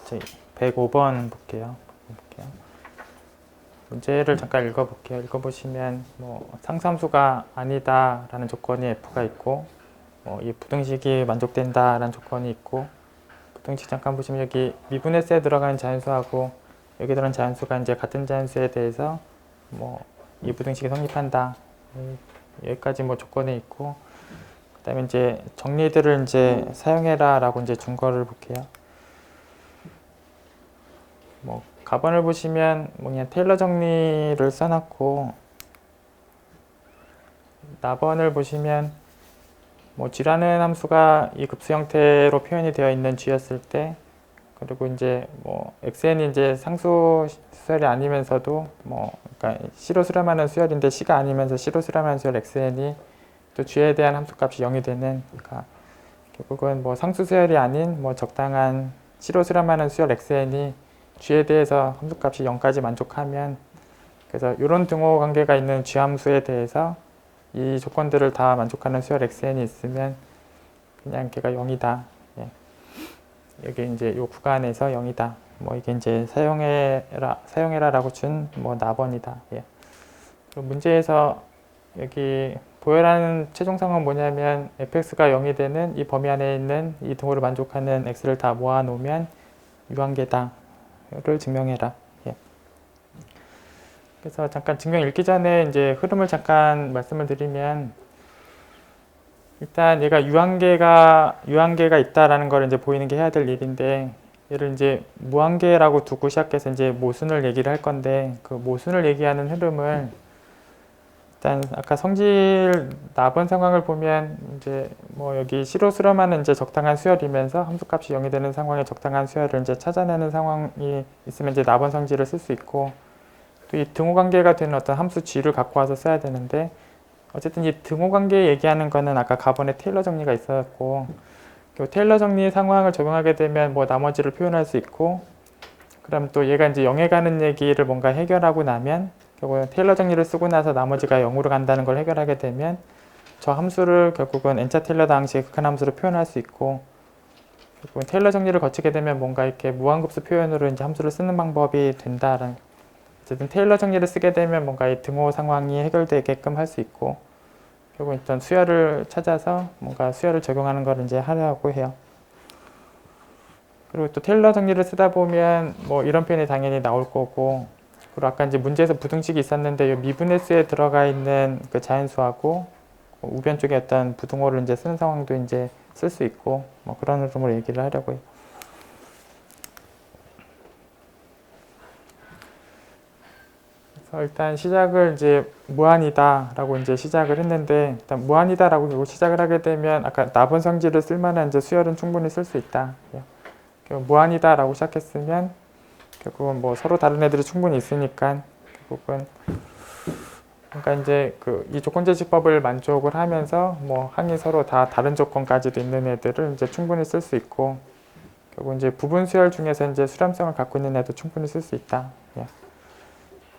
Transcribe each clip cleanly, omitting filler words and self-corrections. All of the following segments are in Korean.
저희 105번 볼게요. 문제를 잠깐 읽어볼게요. 읽어보시면 상수함수가 아니다라는 조건이 f가 있고 이 부등식이 만족된다라는 조건이 있고 부등식 잠깐 보시면 여기 미분 S에 들어가는 자연수하고 여기 들어가는 자연수가 이제 같은 자연수에 대해서 이 부등식이 성립한다. 여기까지 조건이 있고 그다음에 이제 정리들을 이제 사용해라라고 이제 준 거를 볼게요. 가번을 보시면 그냥 테일러 정리를 써놨고 나번을 보시면 g라는 함수가 이 급수 형태로 표현이 되어 있는 g였을 때 그리고 이제 xn이 이제 상수 수열이 아니면서도 그러니까 C로 수렴하는 수열인데 C가 아니면서 C로 수렴하는 수열 xn이 또 g에 대한 함수값이 0이 되는 그러니까 결국은 상수 수열이 아닌 적당한 C로 수렴하는 수열 xn이 g에 대해서 함수값이 0까지 만족하면 그래서 이런 등호 관계가 있는 g 함수에 대해서 이 조건들을 다 만족하는 수열 xn이 있으면 그냥 걔가 0이다. 예. 여기 이제 이 구간에서 0이다. 이게 이제 사용해라라고 준 나번이다. 예. 그리고 문제에서 여기 보여라는 최종 상황은 뭐냐면 fx가 0이 되는 이 범위 안에 있는 이 등호를 만족하는 x를 다 모아놓으면 유한계다. 를 증명해라. 예. 그래서 잠깐 증명 읽기 전에 이제 흐름을 잠깐 말씀을 드리면 일단 얘가 유한계가 있다라는 걸 이제 보이는 게 해야 될 일인데 얘를 이제 무한계라고 두고 시작해서 이제 모순을 얘기를 할 건데 그 모순을 얘기하는 흐름을 일단 아까 성질 나번 상황을 보면 이제 여기 C로 수렴하는 이제 적당한 수열이면서 함수값이 0이 되는 상황에 적당한 수열을 이제 찾아내는 상황이 있으면 이제 나번 성질을 쓸 수 있고 또 이 등호 관계가 되는 어떤 함수 G를 갖고 와서 써야 되는데 어쨌든 이 등호 관계 얘기하는 거는 아까 가번에 테일러 정리가 있었고 테일러 정리 상황을 적용하게 되면 나머지를 표현할 수 있고 그럼 또 얘가 이제 0에 가는 얘기를 뭔가 해결하고 나면 결국은 테일러 정리를 쓰고 나서 나머지가 0으로 간다는 걸 해결하게 되면 저 함수를 결국은 n차 테일러 방식의 극한함수로 표현할 수 있고 결국은 테일러 정리를 거치게 되면 뭔가 이렇게 무한급수 표현으로 이제 함수를 쓰는 방법이 된다라는 어쨌든 테일러 정리를 쓰게 되면 뭔가 이 등호 상황이 해결되게끔 할 수 있고 결국 일단 수열을 찾아서 뭔가 수열을 적용하는 걸 이제 하려고 해요. 그리고 또 테일러 정리를 쓰다 보면 이런 표현이 당연히 나올 거고 그리고 아까 이제 문제에서 부등식이 있었는데 이 미분 S에 들어가 있는 그 자연수하고 우변 쪽에 어떤 부등호를 이제 쓰는 상황도 이제 쓸 수 있고 그런 흐름으로 얘기를 하려고 해요. 그래서 일단 시작을 이제 무한이다라고 이제 시작을 했는데 일단 무한이다라고 시작을 하게 되면 아까 나번 성질을 쓸만한 이제 수열은 충분히 쓸 수 있다. 무한이다라고 시작했으면 결국은 서로 다른 애들이 충분히 있으니까 결국은 그러니까 이제 이 조건제시법을 만족을 하면서 항이 서로 다 다른 조건까지도 있는 애들을 이제 충분히 쓸 수 있고 결국 이제 부분 수열 중에서 이제 수렴성을 갖고 있는 애도 충분히 쓸 수 있다. 예.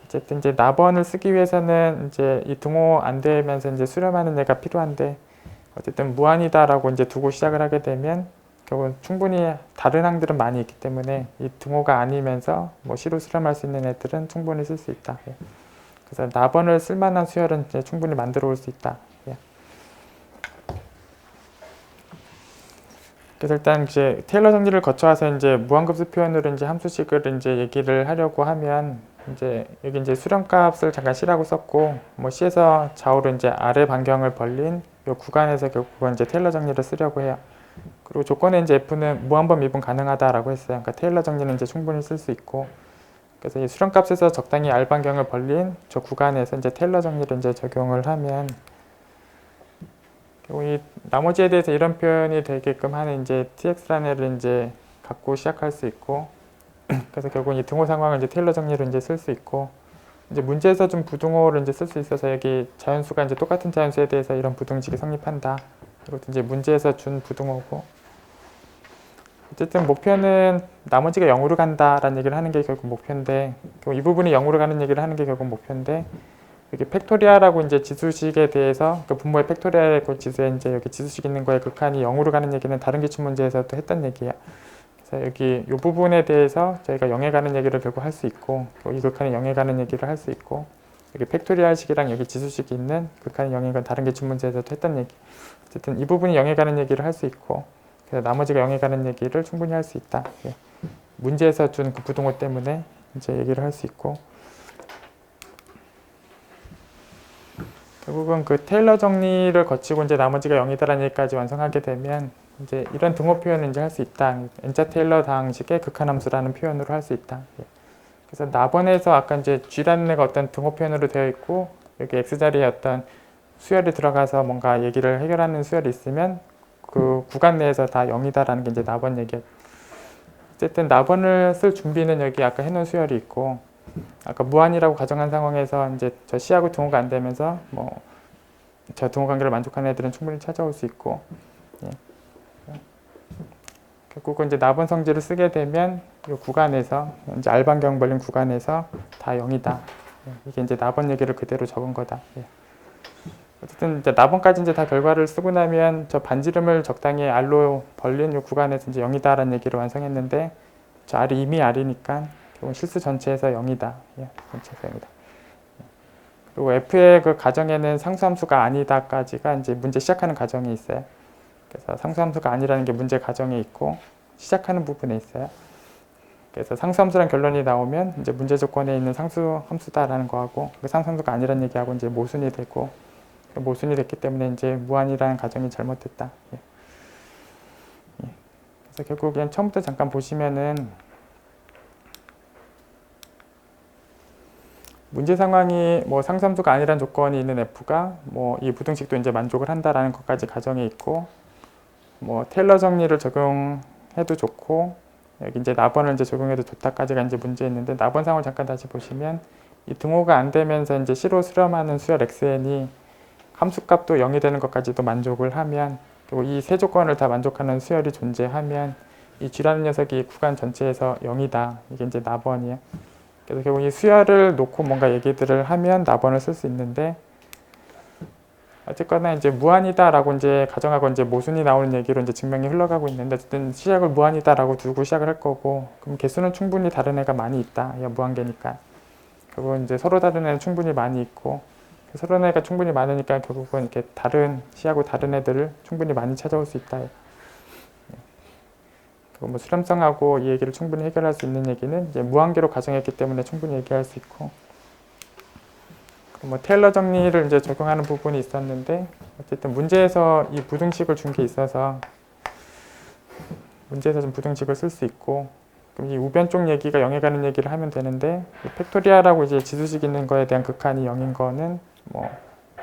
어쨌든 이제 나번을 쓰기 위해서는 이제 이 등호 안 되면서 이제 수렴하는 애가 필요한데 어쨌든 무한이다라고 이제 두고 시작을 하게 되면 결국은 충분히 다른 항들은 많이 있기 때문에 이 등호가 아니면서 C로 수렴할 수 있는 애들은 충분히 쓸 수 있다. 예. 그래서 나번을 쓸만한 수열은 이제 충분히 만들어 올 수 있다. 예. 그래서 일단 이제 테일러 정리를 거쳐와서 이제 무한급수 표현으로 이제 함수식을 이제 얘기를 하려고 하면 이제 여기 이제 수렴값을 잠깐 C라고 썼고 C에서 좌우로 이제 아래 반경을 벌린 이 구간에서 결국은 이제 테일러 정리를 쓰려고 해요. 그리고 조건에 이제 F는 무한번 미분 가능하다라고 했어요. 그러니까 테일러 정리는 이제 충분히 쓸 수 있고, 그래서 이 수렴값에서 적당히 R 반경을 벌린 저 구간에서 이제 테일러 정리를 이제 적용을 하면, 이 나머지에 대해서 이런 표현이 되게끔 하는 이제 TX라는 애를 이제 갖고 시작할 수 있고, 그래서 결국 이 등호 상황을 이제 테일러 정리로 이제 쓸 수 있고, 이제 문제에서 좀 부등호를 이제 쓸 수 있어서 여기 자연수가 이제 똑같은 자연수에 대해서 이런 부등식이 성립한다. 그리고 이제 문제에서 준 부등호고, 어쨌든 목표는 나머지가 0으로 간다라는 얘기를 하는 게 결국 목표인데, 이 부분이 0으로 가는 얘기를 하는 게 결국 목표인데, 여기 팩토리아라고 이제 지수식에 대해서 그 분모의 팩토리아의 그 지수에 이제 여기 지수식 있는 거에 극한이 0으로 가는 얘기는 다른 기출 문제에서 또 했던 얘기야. 그래서 그래서 여기 이 부분에 대해서 저희가 0에 가는 얘기를 결국 할 수 있고, 이 극한의 0에 가는 얘기를 할 수 있고, 여기 팩토리얼식이랑 여기 지수식이 있는 극한의 0인 건 다른 기출문제에서도 했던 얘기. 어쨌든 이 부분이 0에 가는 얘기를 할 수 있고, 그래서 나머지가 0에 가는 얘기를 충분히 할 수 있다. 예. 문제에서 준 그 부등호 때문에 이제 얘기를 할 수 있고, 결국은 그 테일러 정리를 거치고 이제 나머지가 0이다라는 얘기까지 완성하게 되면 이제 이런 등호 표현을 이제 할 수 있다. N자 테일러 다항식의 극한함수라는 표현으로 할 수 있다. 예. 그래서 나번에서 아까 이제 G라는 애가 어떤 등호 표현으로 되어 있고 여기 X 자리에 어떤 수열이 들어가서 뭔가 얘기를 해결하는 수열이 있으면 그 구간 내에서 다 0이다라는 게 이제 나번 얘기예요. 어쨌든 나번을 쓸 준비는 여기 아까 해놓은 수열이 있고, 아까 무한이라고 가정한 상황에서 이제 저 C하고 등호가 안 되면서 뭐 저 등호 관계를 만족하는 애들은 충분히 찾아올 수 있고, 예. 결국은 이제 나번 성질을 쓰게 되면 이 구간에서 이제 알반경 벌린 구간에서 다 0이다. 예. 이게 이제 나번 얘기를 그대로 적은 거다. 예. 어쨌든 이제 나번까지 이제 다 결과를 쓰고 나면 저 반지름을 적당히 R로 벌린 이 구간에서 이제 0이다라는 얘기를 완성했는데, 저 R이 이미 R이니까 결국 실수 전체에서 0이다. 예, 전체에서 0이다. 그리고 F의 그 가정에는 상수함수가 아니다까지가 이제 문제 시작하는 과정이 있어요. 그래서 상수함수가 아니라는 게 문제 과정에 있고 시작하는 부분에 있어요. 그래서 상수함수란 결론이 나오면 이제 문제 조건에 있는 상수함수다라는 거하고 그 상수함수가 아니라는 얘기하고 이제 모순이 되고, 모순이 됐기 때문에 이제 무한이라는 가정이 잘못됐다. 예. 예. 그래서 결국 그냥 처음부터 잠깐 보시면은 문제 상황이 뭐 상수함수가 아니란 조건이 있는 F가 뭐 이 부등식도 이제 만족을 한다라는 것까지 가정에 있고, 뭐 테일러 정리를 적용해도 좋고 여기 이제 나번을 이제 적용해도 좋다까지가 이제 문제 있는데, 나번 상황을 잠깐 다시 보시면 이 등호가 안 되면서 이제 C로 수렴하는 수열 xn이 함수값도 0이 되는 것까지도 만족을 하면, 그리고 이 세 조건을 다 만족하는 수열이 존재하면 이 G라는 녀석이 구간 전체에서 0이다. 이게 이제 나번이에요. 그래서 결국 이 수열을 놓고 뭔가 얘기들을 하면 나번을 쓸 수 있는데, 어쨌거나 이제 무한이다라고 이제 가정하고 이제 모순이 나오는 얘기로 이제 증명이 흘러가고 있는데, 어쨌든 시작을 무한이다라고 두고 시작을 할 거고, 그럼 개수는 충분히 다른 애가 많이 있다. 야, 무한계니까. 결국은 이제 서로 다른 애는 충분히 많이 있고, 서로 다른 애가 충분히 많으니까 결국은 이렇게 다른 C하고 다른 애들을 충분히 많이 찾아올 수 있다. 그리고 뭐 수렴성하고 이 얘기를 충분히 해결할 수 있는 얘기는 이제 무한계로 가정했기 때문에 충분히 얘기할 수 있고, 뭐 테일러 정리를 이제 적용하는 부분이 있었는데, 어쨌든 문제에서 이 부등식을 준 게 있어서 문제에서 좀 부등식을 쓸 수 있고, 그럼 이 우변 쪽 얘기가 0에 가는 얘기를 하면 되는데, 팩토리아라고 이제 지수식 있는 거에 대한 극한이 0인 거는 뭐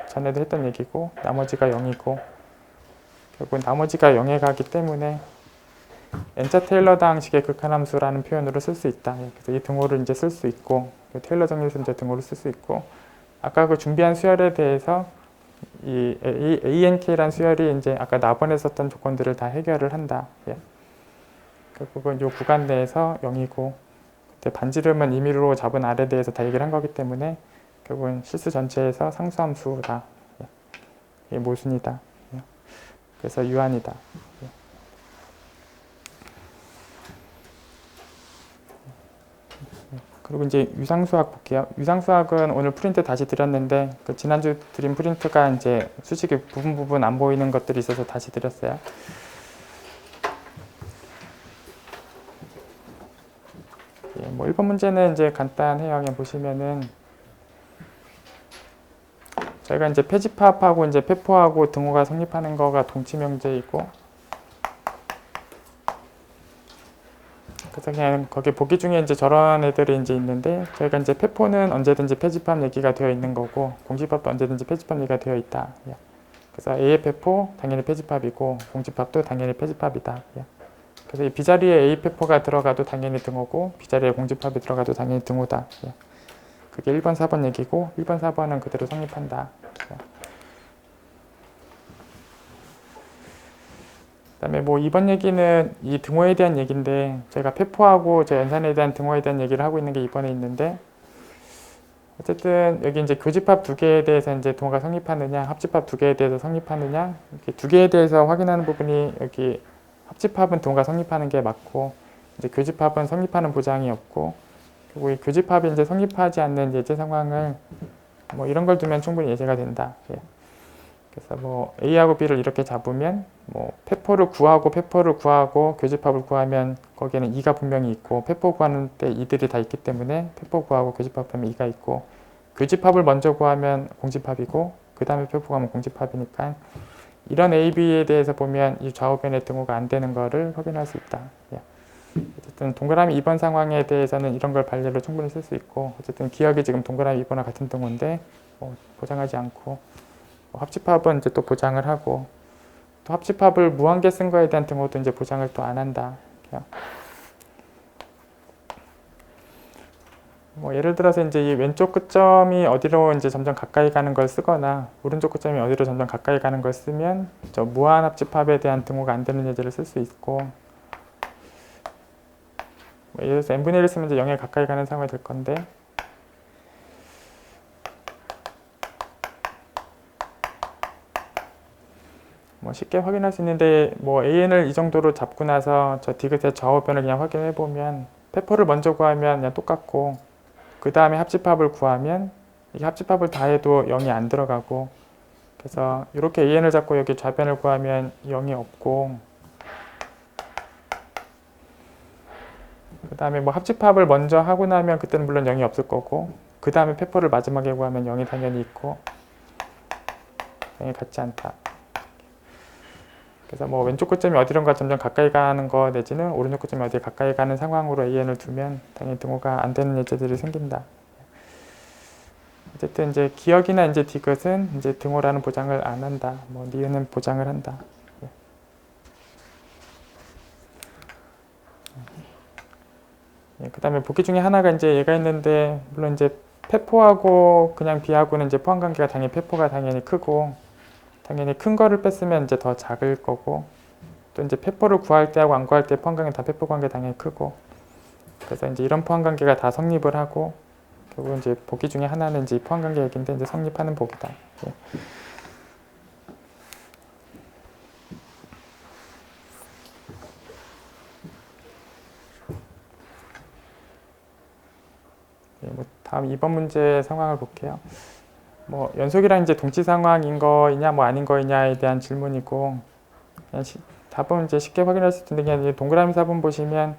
전에도 했던 얘기고, 나머지가 0이고, 결국 나머지가 0에 가기 때문에 N자 테일러 다항식의 극한함수라는 표현으로 쓸 수 있다. 그래서 이 등호를 이제 쓸 수 있고, 테일러 정리에서 이제 등호를 쓸 수 있고, 아까 그 준비한 수열에 대해서 이 ANK라는 수열이 이제 아까 나번에 썼던 조건들을 다 해결을 한다. 예. 결국은 이 구간 내에서 0이고, 그때 반지름은 임의로 잡은 R에 대해서 다 얘기를 한 거기 때문에 결국은 실수 전체에서 상수함수다. 예. 이게 모순이다. 예. 그래서 유한이다. 예. 그리고 이제 유상수학 볼게요. 유상수학은 오늘 프린트 다시 드렸는데, 그 지난주 드린 프린트가 이제 수식이 부분 안 보이는 것들이 있어서 다시 드렸어요. 예, 뭐 1번 문제는 이제 간단해요. 그냥 보시면은 저희가 이제 폐집합하고 이제 폐포하고 등호가 성립하는 거가 동치명제이고, 그래서 그냥 거기 보기 중에 이제 저런 애들이 이제 있는데, 저희가 이제 폐포는 언제든지 폐집합 얘기가 되어 있는 거고, 공집합도 언제든지 폐집합 얘기가 되어 있다. 예. 그래서 A의 폐포 당연히 폐집합이고, 공집합도 당연히 폐집합이다. 예. 그래서 이 B자리에 A 폐포가 들어가도 당연히 등호고, B자리에 공집합이 들어가도 당연히 등호다. 예. 그게 1번, 4번 얘기고, 1번, 4번은 그대로 성립한다. 예. 그다음에 뭐 이번 얘기는 이 등호에 대한 얘기인데, 저희가 폐포하고 저 연산에 대한 등호에 대한 얘기를 하고 있는 게 이번에 있는데, 어쨌든 여기 이제 교집합 두 개에 대해서 이제 등호가 성립하느냐, 합집합 두 개에 대해서 성립하느냐, 이렇게 두 개에 대해서 확인하는 부분이 여기 합집합은 등호가 성립하는 게 맞고, 이제 교집합은 성립하는 보장이 없고, 그리고 이 교집합이 이제 성립하지 않는 예제 상황을 뭐 이런 걸 두면 충분히 예제가 된다. 예. 그래서 뭐 A하고 B를 이렇게 잡으면 뭐 페포를 구하고 교집합을 구하면 거기에는 2가 분명히 있고, 페포 구하는 때 이들이 다 있기 때문에 페포 구하고 교집합하면 2가 있고, 교집합을 먼저 구하면 공집합이고 그 다음에 페포 구하면 공집합이니까 이런 A, B에 대해서 보면 이 좌우변의 등호가 안 되는 거를 확인할 수 있다. 예. 어쨌든 동그라미 2번 상황에 대해서는 이런 걸 반례로 충분히 쓸 수 있고, 어쨌든 기억이 지금 동그라미 2번과 같은 등호인데 보장하지 않고, 합집합은 이제 또 보장을 하고, 또 합집합을 무한개 쓴 거에 대한 등호도 이제 보장을 또 안 한다. 뭐 예를 들어서 이제 이 왼쪽 끝점이 어디로 이제 점점 가까이 가는 걸 쓰거나 오른쪽 끝점이 어디로 점점 가까이 가는 걸 쓰면 저 무한 합집합에 대한 등호가 안 되는 예제를 쓸 수 있고, 뭐 예를 들어서 n분의 1을 쓰면 이제 0에 가까이 가는 상황이 될 건데, 뭐 쉽게 확인할 수 있는데, 뭐 an을 이 정도로 잡고 나서 저 디귿의 좌우변을 그냥 확인해 보면 페포를 먼저 구하면 그냥 똑같고, 그 다음에 합집합을 구하면 이게 합집합을 다 해도 0이 안 들어가고, 그래서 이렇게 an을 잡고 여기 좌변을 구하면 0이 없고, 그 다음에 뭐 합집합을 먼저 하고 나면 그때는 물론 0이 없을 거고, 그 다음에 페포를 마지막에 구하면 0이 당연히 있고, 0이 같지 않다. 그래서 뭐 왼쪽 끝점이 어디론가 점점 가까이 가는 거 내지는 오른쪽 끝점이 어디 가까이 가는 상황으로 an을 두면 당연히 등호가 안 되는 예제들이 생긴다. 어쨌든 이제 기억이나 이제 디귿은 이제 등호라는 보장을 안 한다. 뭐 니은은 보장을 한다. 예, 그다음에 보기 중에 하나가 이제 얘가 있는데, 물론 이제 페포하고 그냥 B하고는 이제 포함 관계가 당연히 페포가 당연히 크고, 당연히 큰 거를 뺐으면 이제 더 작을 거고, 또 이제 페포를 구할 때하고 안 구할 때 포함 관계 다 페포 관계 당연히 크고, 그래서 이제 이런 포함 관계가 다 성립을 하고, 결국 이제 보기 중에 하나는 이제 포함 관계 얘기인데 이제 성립하는 보기다. 예. 예, 뭐 다음 2번 문제 상황을 볼게요. 뭐 연속이랑 이제 동치 상황인 거이냐 뭐 아닌 거이냐에 대한 질문이고, 그냥 답은 이제 쉽게 확인할 수 있는데, 그냥 이제 동그라미 4번 보시면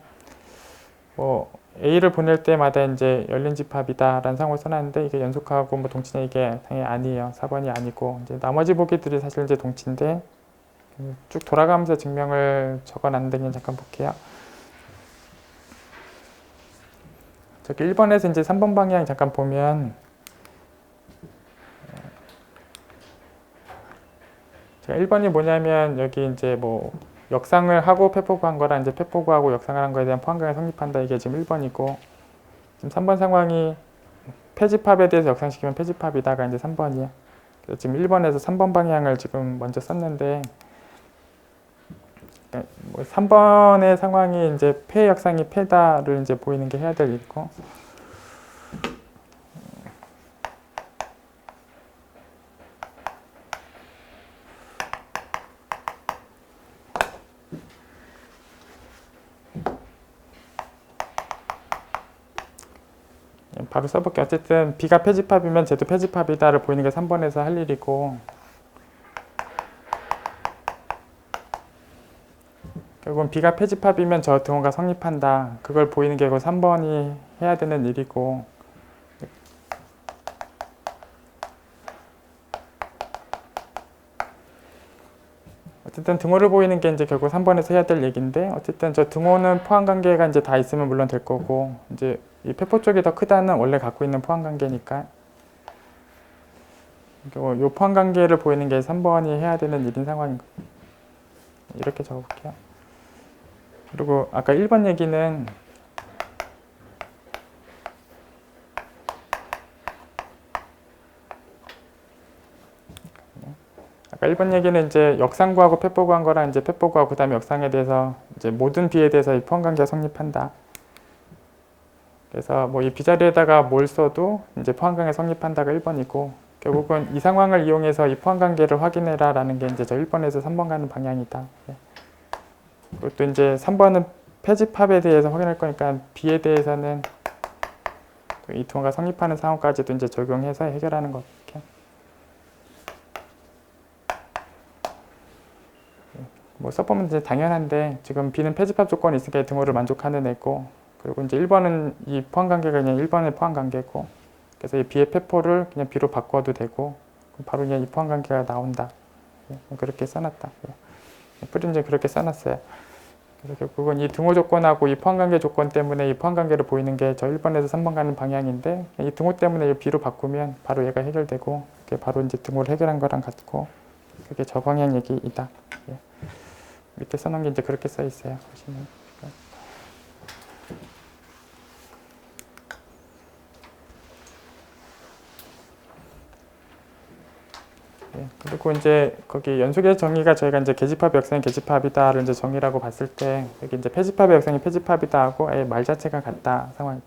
뭐 A를 보낼 때마다 이제 열린 집합이다라는 상황을 써놨는데, 이게 연속하고 뭐 동치냐 이게 당연히 아니에요. 4번이 아니고, 이제 나머지 보기들이 사실 이제 동치인데 쭉 돌아가면서 증명을 적어놨는데 그냥 잠깐 볼게요. 저기 1번에서 이제 3번 방향 잠깐 보면, 제가 1번이 뭐냐면 여기 이제 뭐 역상을 하고 페포구한 거랑 이제 페포구하고 역상을 한 거에 대한 포함관계 성립한다, 이게 지금 1번이고, 지금 3번 상황이 폐집합에 대해서 역상시키면 폐집합이다가 이제 3번이에요. 그래서 지금 1번에서 3번 방향을 지금 먼저 썼는데, 뭐 3번의 상황이 이제 폐 역상이 폐다를 이제 보이는 게 해야 될 일이고, 바로 써볼게요. 어쨌든 B가 폐집합이면 쟤도 폐집합이다를 보이는 게 3번에서 할 일이고, 결국은 B가 폐집합이면 저 등호가 성립한다, 그걸 보이는 게 3번이 해야 되는 일이고, 어쨌든 등호를 보이는 게 이제 결국 3번에서 해야 될 얘기인데, 어쨌든 저 등호는 포함 관계가 이제 다 있으면 물론 될 거고, 이제 이 페포 쪽이 더 크다는 원래 갖고 있는 포함 관계니까 요 포함 관계를 보이는 게 3번이 해야 되는 일인 상황인 거예요. 이렇게 적어볼게요. 그리고 아까 1번 얘기는 아까 1번 얘기는 이제 역상구하고 페포구한 거랑 이제 페포구하고 그 다음에 역상에 대해서 이제 모든 B에 대해서 이 포함 관계가 성립한다. 그래서 뭐 이 B자리에다가 뭘 써도 이제 포함 관계 성립한다가 1번이고, 결국은 이 상황을 이용해서 이 포함 관계를 확인해라 라는 게 이제 저 1번에서 3번 가는 방향이다. 그리고 또 이제 3번은 폐집합에 대해서 확인할 거니까 B에 대해서는 이 등호가 성립하는 상황까지도 이제 적용해서 해결하는 거. 이렇게. 뭐 써보면 이제 당연한데 지금 B는 폐집합 조건이 있으니까 이 등호를 만족하는 애고, 그리고 이제 1번은 이 포함관계가 그냥 1번의 포함관계고, 그래서 이 B의 폐포를 그냥 B로 바꿔도 되고, 바로 그냥 이 포함관계가 나온다. 그렇게 써놨다. 프린트는 그렇게 써놨어요. 그래서 결국은 이 등호 조건하고 이 포함관계 조건 때문에 이 포함관계를 보이는 게 저 1번에서 3번 가는 방향인데, 이 등호 때문에 이 B로 바꾸면 바로 얘가 해결되고, 그게 바로 이제 등호를 해결한 거랑 같고, 그게 저 방향 얘기이다. 예. 밑에 써놓은 게 이제 그렇게 써 있어요. 보시면. 예. 그리고 이제 거기 연속의 정의가 저희가 이제 계집합의 역성이 계집합이다를 이제 정의라고 봤을 때, 여기 이제 폐집합의 역성이 폐집합이다 하고 아예 말 자체가 같다 상황.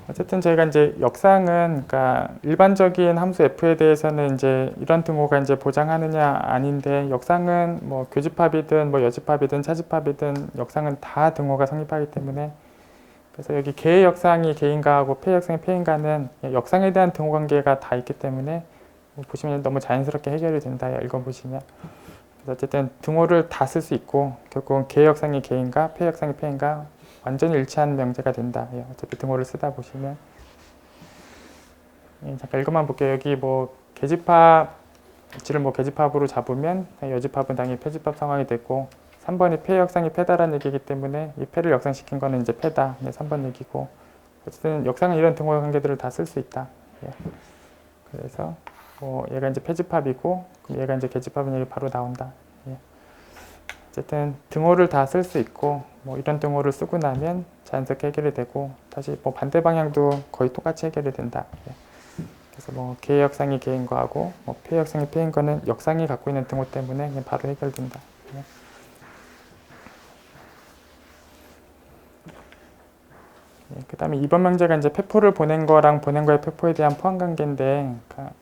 어쨌든 저희가 이제 역상은, 그러니까 일반적인 함수 f에 대해서는 이제 이런 등호가 이제 보장하느냐 아닌데, 역상은 뭐 교집합이든 뭐 여집합이든 차집합이든 역상은 다 등호가 성립하기 때문에, 그래서 여기 개의 역상이 개인가하고 폐의 역상이 폐인가는 역상에 대한 등호 관계가 다 있기 때문에 보시면 너무 자연스럽게 해결이 된다. 읽어보시면. 그래서 어쨌든 등호를 다 쓸 수 있고, 결국은 개의 역상이 개인가 폐의 역상이 폐인가 완전히 일치하는 명제가 된다. 예, 어차피 등호를 쓰다 보시면. 예, 잠깐 읽어만 볼게요. 여기 뭐 계집합지를 뭐 계집합으로 잡으면 여집합은 당연히 폐집합 상황이 되고, 3번이 폐 역상이 폐다라는 얘기이기 때문에 이 폐를 역상시킨 거는 이제 폐다. 네, 3번 얘기고, 어쨌든 역상은 이런 등호 관계들을 다 쓸 수 있다. 예. 그래서 뭐 얘가 이제 폐집합이고, 그럼 얘가 이제 계집합은 여기 바로 나온다. 예. 어쨌든 등호를 다 쓸 수 있고, 뭐 이런 등호를 쓰고 나면 자연스럽게 해결이 되고, 다시 뭐 반대 방향도 거의 똑같이 해결이 된다. 예. 그래서 뭐 개 역상이 개인 거하고 뭐 폐 역상이 폐인 거는 역상이 갖고 있는 등호 때문에 그냥 바로 해결된다. 예. 예, 그 다음에 2번 명제가 이제 폐포를 보낸 거랑 보낸 거의 폐포에 대한 포함 관계인데, 그러니까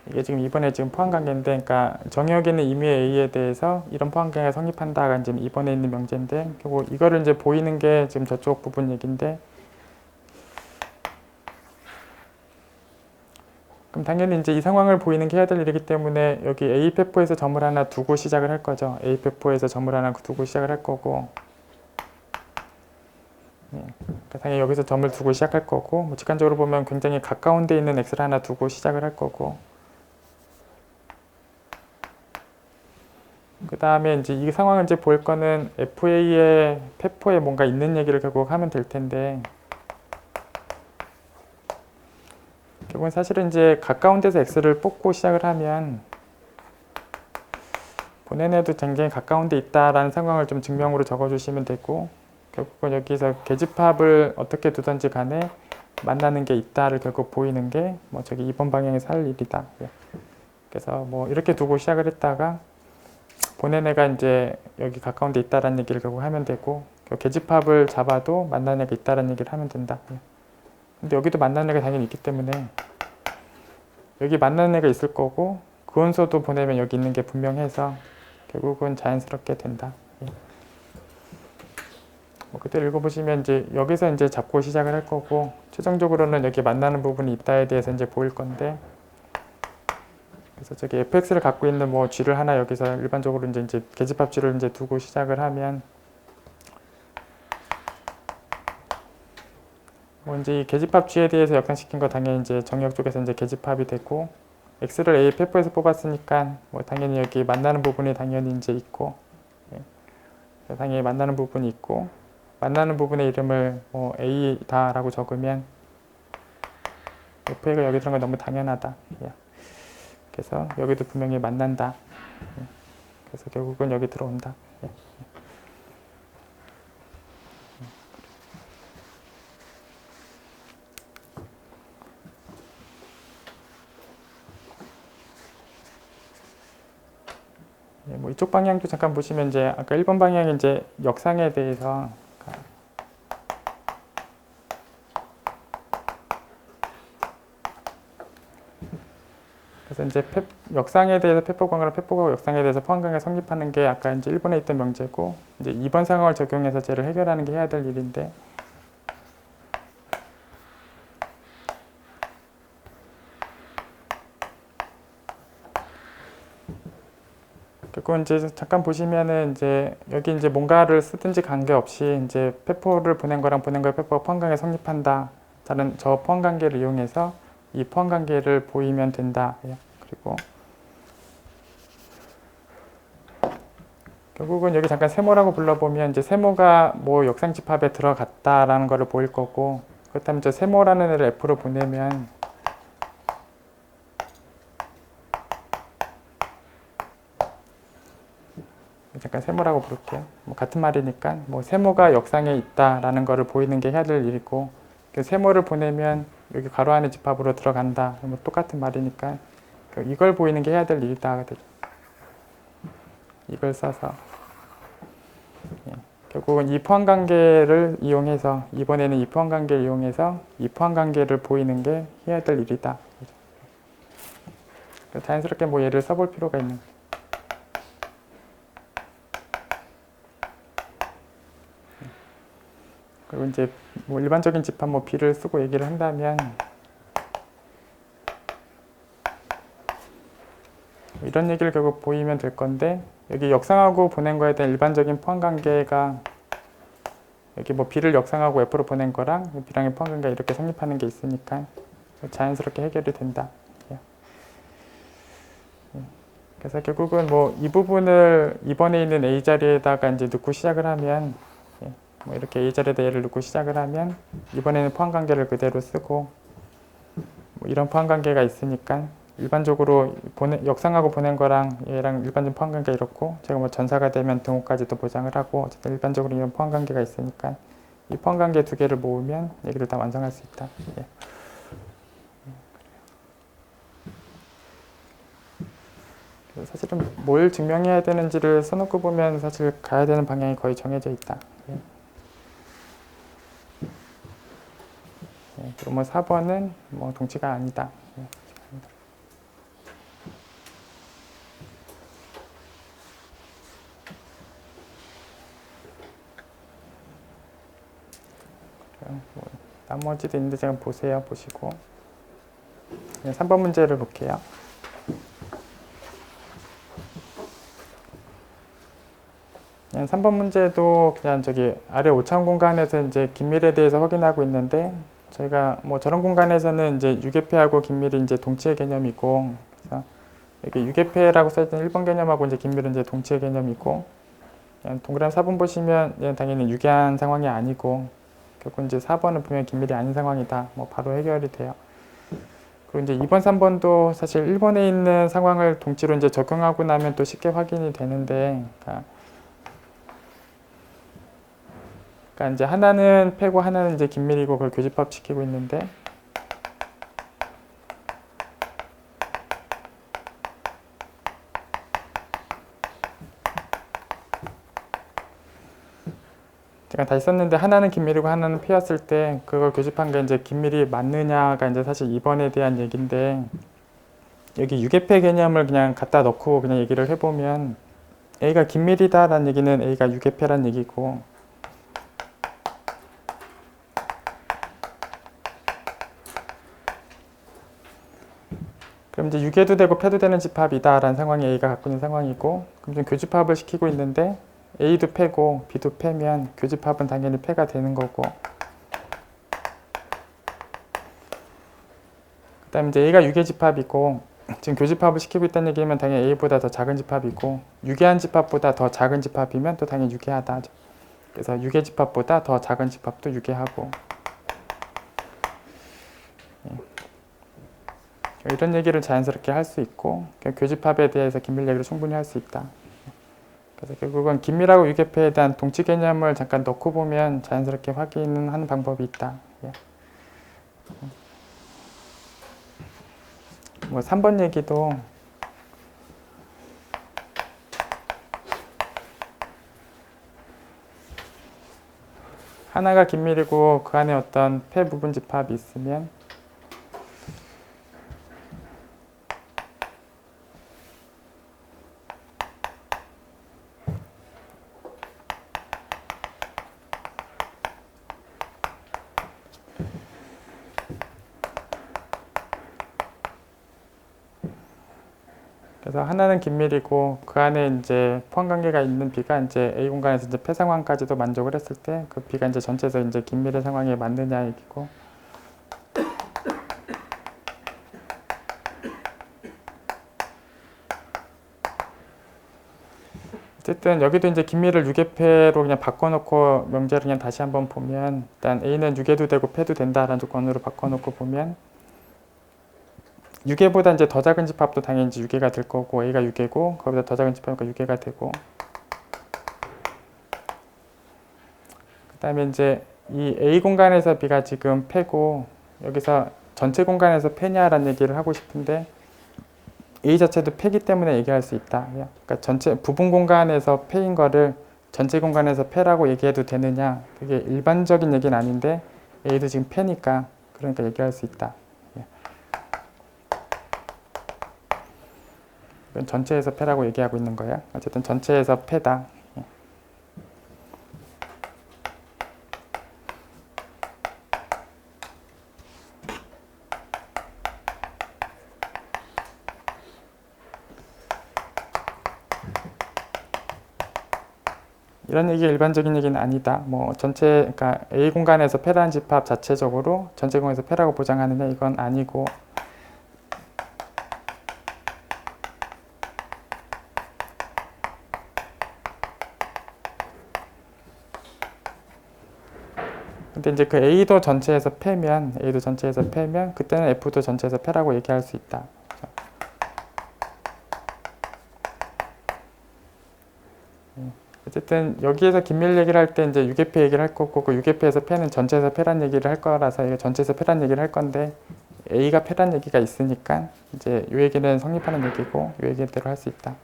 이게 지금 이번에 지금 포함 관계인데, 그러니까 정의역에 있는 임의 A에 대해서 이런 포함 관계가 성립한다가 이제 이번에 있는 명제인데, 결국 이거를 이제 보이는 게 지금 저쪽 부분 얘기인데, 그럼 당연히 이제 이 상황을 보이는 게 해야 될 일이기 때문에 여기 A 폐포에서 점을 하나 두고 시작을 할 거죠. A 폐포에서 점을 하나 두고 시작을 할 거고, 예, 그러니까 당연히 여기서 점을 두고 시작할 거고, 뭐 직관적으로 보면 굉장히 가까운 데 있는 X를 하나 두고 시작을 할 거고, 그 다음에 이제 이 상황을 이제 볼 거는 FA의 폐포에 뭔가 있는 얘기를 결국 하면 될 텐데, 결국은 사실은 이제 가까운 데서 X를 뽑고 시작을 하면 보낸 애도 굉장히 가까운 데 있다라는 상황을 좀 증명으로 적어주시면 되고, 결국은 여기서 계집합을 어떻게 두든지 간에 만나는 게 있다를 결국 보이는 게 뭐 저기 2번 방향에서 할 일이다. 그래서 뭐 이렇게 두고 시작을 했다가 보낸 애가 이제 여기 가까운 데 있다라는 얘기를 결국 하면 되고, 계집합을 잡아도 만나는 애가 있다라는 얘기를 하면 된다. 근데 여기도 만나는 애가 당연히 있기 때문에 여기 만나는 애가 있을 거고, 그 원소도 보내면 여기 있는 게 분명해서 결국은 자연스럽게 된다. 뭐 그때 읽어보시면 이제 여기서 이제 잡고 시작을 할 거고, 최종적으로는 여기 만나는 부분이 있다에 대해서 이제 보일 건데, 그래서 저기 fx를 갖고 있는 뭐 g를 하나 여기서 일반적으로 이제 계집합 g를 이제 두고 시작을 하면, 뭐 이제 이 계집합 g에 대해서 역상시킨 거 당연히 이제 정의역 쪽에서 이제 계집합이 되고, x를 a 폐포에서 뽑았으니까 뭐 당연히 여기 만나는 부분이 당연히 이제 있고, 예. 당연히 만나는 부분이 있고, 만나는 부분의 이름을 뭐 a다라고 적으면 f가 여기 들어간 건 너무 당연하다. 예. 그래서 여기도 분명히 만난다. 예. 그래서 결국은 여기 들어온다. 예. 예, 뭐 이쪽 방향도 잠깐 보시면 이제 아까 1번 방향이 이제 역상에 대해서 그래서 이제 역상에 대해서 폐포광과 폐포광 역상에 대해서 포항관계가 성립하는 게 아까 이제 1번에 있던 명제고 이제 2번 상황을 적용해서 쟤를 해결하는 게 해야 될 일인데 그리고 이제 잠깐 보시면은 이제 여기 이제 뭔가를 쓰든지 관계없이 이제 폐포를 보낸 거랑 보낸 거의 폐포가 포항관계 성립한다. 다른 저 포항관계를 이용해서 이 포항관계를 보이면 된다. 그리고 결국은 여기 잠깐 세모라고 불러보면 이제 세모가 뭐 역상집합에 들어갔다라는 거를 보일 거고 그렇다면 저 세모라는 애를 F로 보내면 잠깐 세모라고 부를게요. 뭐 같은 말이니까 뭐 세모가 역상에 있다라는 거를 보이는 게 해야 될 일이고 그 세모를 보내면 여기 가로 안의 집합으로 들어간다. 뭐 똑같은 말이니까 이걸 보이는 게 해야 될 일이다. 이걸 써서 예. 결국은 이 포항관계를 이용해서 이번에는 이 포항관계를 이용해서 이 포항관계를 보이는 게 해야 될 일이다. 자연스럽게 뭐 얘를 써볼 필요가 있는 거예요. 그리고 이제 뭐 일반적인 집합 뭐 B를 쓰고 얘기를 한다면 이런 얘기를 결국 보이면 될 건데 여기 역상하고 보낸 거에 대한 일반적인 포항관계가 여기 뭐 B를 역상하고 F로 보낸 거랑 B랑의 포항관계가 이렇게 성립하는 게 있으니까 자연스럽게 해결이 된다. 그래서 결국은 뭐 이 부분을 이번에 있는 A 자리에다가 이제 넣고 시작을 하면 뭐 이렇게 A 자리에다 얘를 넣고 시작을 하면 이번에는 포항관계를 그대로 쓰고 뭐 이런 포항관계가 있으니까 일반적으로 역상하고 보낸 거랑 얘랑 일반적인 포항관계가 이렇고 제가 뭐 전사가 되면 등호까지도 보장을 하고 어쨌든 일반적으로 이런 포항관계가 있으니까 이 포항관계 두 개를 모으면 얘기를 다 완성할 수 있다. 예. 사실은 뭘 증명해야 되는지를 써놓고 보면 사실 가야 되는 방향이 거의 정해져 있다. 예. 예. 그리고 뭐 4번은 뭐 동치가 아니다. 예. '나머지도 있는데 제가 보세요. 보시고 3번 문제를 볼게요. 3번 문제도 그냥 저기 아래 5차원 공간에서 이제 긴밀에 대해서 확인하고 있는데 저희가 뭐 저런 공간에서는 이제 유계폐하고 긴밀이 이제 동치의 개념이고 그래서 여기 유계폐라고 써있던 1번 개념하고 이제 긴밀은 이제 동치의 개념이고 동그라미 4번 보시면 얘는 당연히 유계한 상황이 아니고 결국 이제 4번은 분명히 긴밀이 아닌 상황이다. 뭐 바로 해결이 돼요. 그리고 이제 2번, 3번도 사실 1번에 있는 상황을 동치로 이제 적용하고 나면 또 쉽게 확인이 되는데, 그러니까 이제 하나는 패고 하나는 이제 긴밀이고 그걸 교집합 시키고 있는데, 제가 다시 썼는데 하나는 긴밀이고 하나는 패였을 때 그걸 교집한 게 이제 긴밀이 맞느냐가 이제 사실 2번에 대한 얘기인데, 여기 유계패 개념을 그냥 갖다 넣고 그냥 얘기를 해보면 A가 긴밀이다라는 얘기는 A가 유계패라는 얘기고 그럼 이제 유계도 되고 패도 되는 집합이다라는 상황이 A가 갖고 있는 상황이고 그럼 좀 교집합을 시키고 있는데 A도 패고 B도 패면 교집합은 당연히 패가 되는 거고 그 다음에 이제 A가 유계집합이고 지금 교집합을 시키고 있다는 얘기면 당연히 A보다 더 작은 집합이고 유계한 집합보다 더 작은 집합이면 또 당연히 유계하다. 그래서 유계집합보다 더 작은 집합도 유계하고 이런 얘기를 자연스럽게 할 수 있고 교집합에 대해서 긴밀 얘기를 충분히 할 수 있다. 그래서 결국은 긴밀하고 유계패에 대한 동치 개념을 잠깐 넣고 보면 자연스럽게 확인하는 방법이 있다. 뭐 3번 얘기도 하나가 긴밀이고 그 안에 어떤 폐 부분 집합이 있으면 그래서 하나는 긴밀이고 그 안에 이제 포함 관계가 있는 B가 이제 A 공간에서 이제 폐 상황까지도 만족을 했을 때 그 B가 이제 전체에서 이제 긴밀의 상황에 맞느냐 얘기고, 어쨌든 여기도 이제 긴밀을 유계폐로 그냥 바꿔놓고 명제를 그냥 다시 한번 보면 일단 A는 유계도 되고 폐도 된다라는 조건으로 바꿔놓고 보면 유계보다 이제 더 작은 집합도 당연히 이제 유계가 될 거고 A가 유계고 거기다 더 작은 집합이니까 유계가 되고, 그 다음에 이제 이 A 공간에서 B가 지금 폐고 여기서 전체 공간에서 폐냐라는 얘기를 하고 싶은데 A 자체도 폐기 때문에 얘기할 수 있다. 그러니까 전체 부분 공간에서 폐인 거를 전체 공간에서 폐라고 얘기해도 되느냐, 그게 일반적인 얘기는 아닌데 A도 지금 폐니까 그러니까 얘기할 수 있다. 전체에서 폐라고 얘기하고 있는 거야. 어쨌든 전체에서 폐다. 이런 얘기가 일반적인 얘기는 아니다. 뭐 전체, 그러니까 A 공간에서 폐라는 집합 자체적으로 전체 공간에서 폐라고 보장하느냐 이건 아니고, 근데 이제 그 A도 전체에서 폐면, A도 전체에서 폐면 그때는 F도 전체에서 폐라고 얘기할 수 있다. 어쨌든 여기에서 긴밀 얘기를 할 때 이제 유계폐 얘기를 할 거고 그 유계폐에서 폐는 전체에서 폐란 얘기를 할 거라서 이게 전체에서 폐란 얘기를 할 건데 A가 폐란 얘기가 있으니까 이제 이 얘기는 성립하는 얘기고 이 얘기대로 할 수 있다.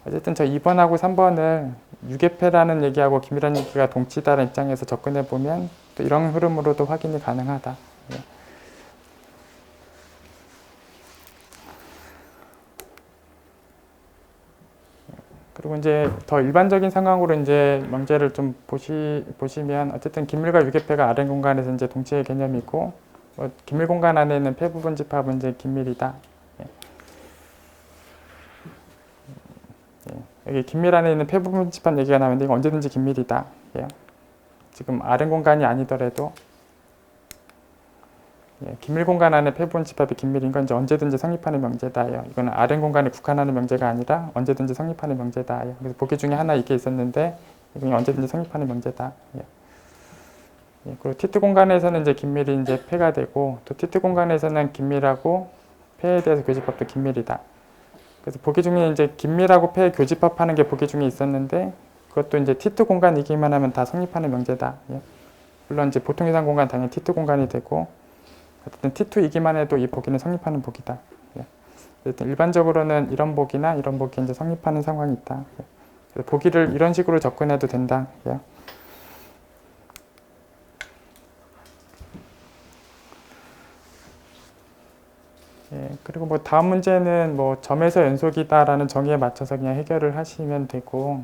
어쨌든 저 2번하고 3번을 유계폐라는 얘기하고 긴밀한 얘기가 동치다라는 입장에서 접근해 보면 또 이런 흐름으로도 확인이 가능하다. 그리고 이제 더 일반적인 상황으로 이제 명제를 좀 보시면 어쨌든 긴밀과 유계폐가 Rn 공간에서 이제 동치의 개념이고, 긴밀 공간 안에 있는 폐 부분 집합은 이제 긴밀이다. 여기 긴밀 안에 있는 폐 부분 집합 얘기가 나오는데 이거 언제든지 긴밀이다. 지금 Rn 공간이 아니더라도 긴밀 공간 안에 폐 부분 집합이 긴밀인 건 이제 언제든지 성립하는 명제다. 이거는 Rn 공간에 국한하는 명제가 아니라 언제든지 성립하는 명제다. 그래서 보기 중에 하나 이게 있었는데 이건 언제든지 성립하는 명제다. 그리고 T2 공간에서는 이제 긴밀이 이제 폐가 되고 또 T2 공간에서는 긴밀하고 폐에 대해서 교집합도 긴밀이다. 그래서 보기 중에 이제 긴밀하고 폐 교집합하는 게 보기 중에 있었는데 그것도 이제 T2 공간이기만 하면 다 성립하는 명제다. 물론 이제 보통 이상 공간 당연히 T2 공간이 되고 어쨌든 T2이기만 해도 이 보기는 성립하는 보기다. 일반적으로는 이런 보기나 이런 보기 이제 성립하는 상황이 있다. 그래서 보기를 이런 식으로 접근해도 된다. 그리고 뭐 다음 문제는 뭐 점에서 연속이다라는 정의에 맞춰서 그냥 해결을 하시면 되고.